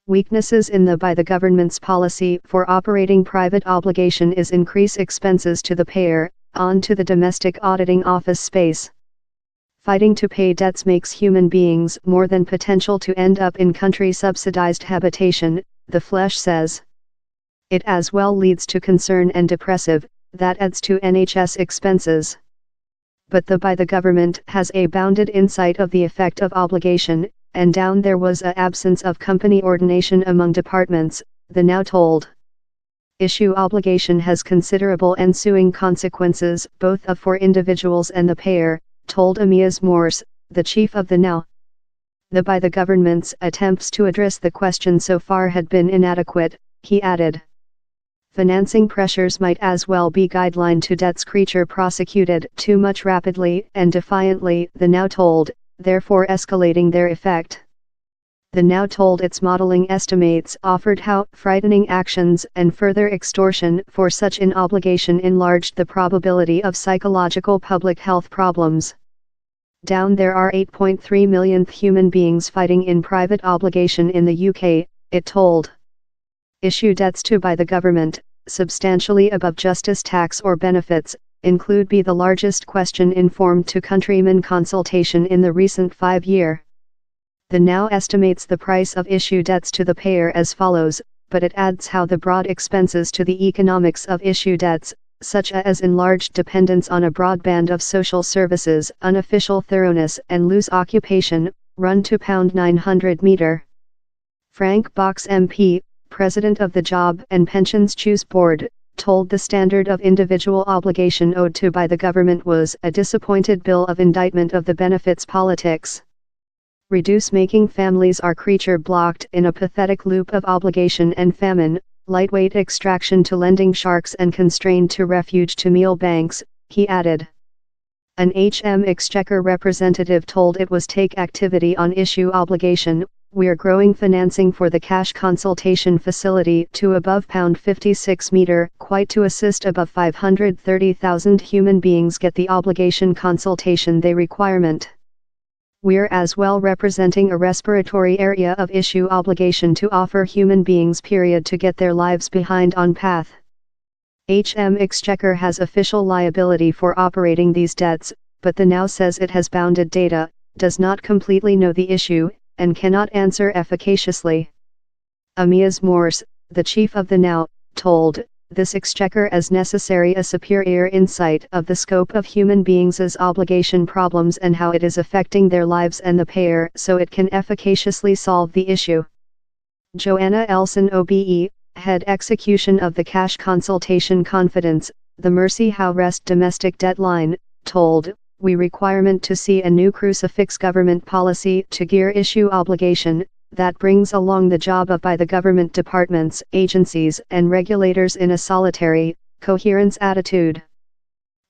Weaknesses in the by the government's policy for operating private obligation is increase expenses to the payer, on to the domestic auditing office space. Fighting to pay debts makes human beings more than potential to end up in country-subsidized habitation, the Flesh says. It as well leads to concern and depressive, that adds to NHS expenses. But the by the government has a bounded insight of the effect of obligation, and down there was a absence of company ordination among departments, the Now told. Issue obligation has considerable ensuing consequences both for individuals and the payer, told Amias Morse, the chief of the Now. The by the government's attempts to address the question so far had been inadequate, he added. Financing pressures might as well be guideline to debts creature prosecuted too much rapidly and defiantly, the Now told, therefore escalating their effect. The Now told its modeling estimates offered how frightening actions and further extortion for such an obligation enlarged the probability of psychological public health problems. Down there are 8.3 million human beings fighting in private obligation in the UK, it told. Issue debts to by the government, substantially above justice tax or benefits, include be the largest question informed to countrymen consultation in the recent 5-year. The Now estimates the price of issue debts to the payer as follows, but it adds how the broad expenses to the economics of issue debts, such as enlarged dependence on a broad band of social services, unofficial thoroughness and loose occupation, run to £900 metre. Frank Box MP, President of the Job and Pensions Choose Board, told the standard of individual obligation owed to by the government was a disappointed bill of indictment of the benefits politics. Reduce making families are creature blocked in a pathetic loop of obligation and famine, lightweight extraction to lending sharks and constrained to refuge to meal banks, he added. An HM Exchequer representative told it was take activity on issue obligation, we're growing financing for the cash consultation facility to above £56 metre, quite to assist above 530,000 human beings get the obligation consultation they requirement. We're as well representing a respiratory area of issue obligation to offer human beings period to get their lives behind on path. HM Exchequer has official liability for operating these debts, but the Now says it has bounded data, does not completely know the issue, and cannot answer efficaciously. Amias Morse, the chief of the Now, told, this exchequer as necessary a superior insight of the scope of human beings' obligation problems and how it is affecting their lives and the payer so it can efficaciously solve the issue. Joanna Elson OBE, head execution of the Cash Consultation Confidence, the Mercy How Rest Domestic Deadline, told, we requirement to see a new crucifix government policy to gear issue obligation, that brings along the job of by the government departments, agencies and regulators in a solitary, coherence attitude.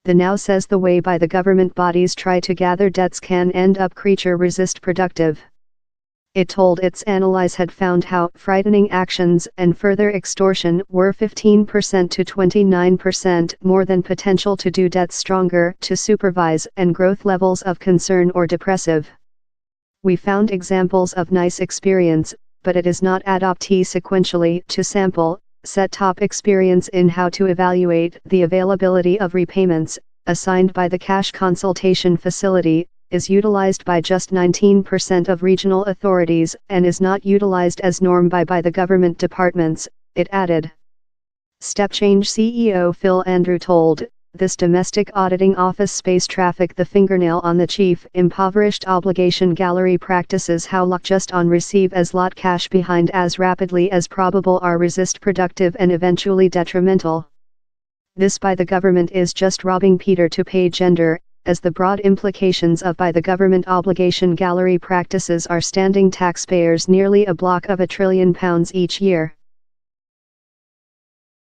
The Now says the way by the government bodies try to gather debts can end up creature resist productive. It told its analyse had found how frightening actions and further extortion were 15% to 29% more than potential to do debts stronger to supervise and growth levels of concern or depressive. We found examples of nice experience, but it is not adoptee sequentially to sample, set top experience in how to evaluate the availability of repayments, assigned by the cash consultation facility, is utilized by just 19% of regional authorities and is not utilized as norm by the government departments, it added. StepChange CEO Phil Andrew told, this domestic auditing office space traffic the fingernail on the chief impoverished obligation gallery practices how luck just on receive as lot cash behind as rapidly as probable are resist productive and eventually detrimental. This by the government is just robbing Peter to pay gender, as the broad implications of by the government obligation gallery practices are standing taxpayers nearly a block of £1 trillion each year.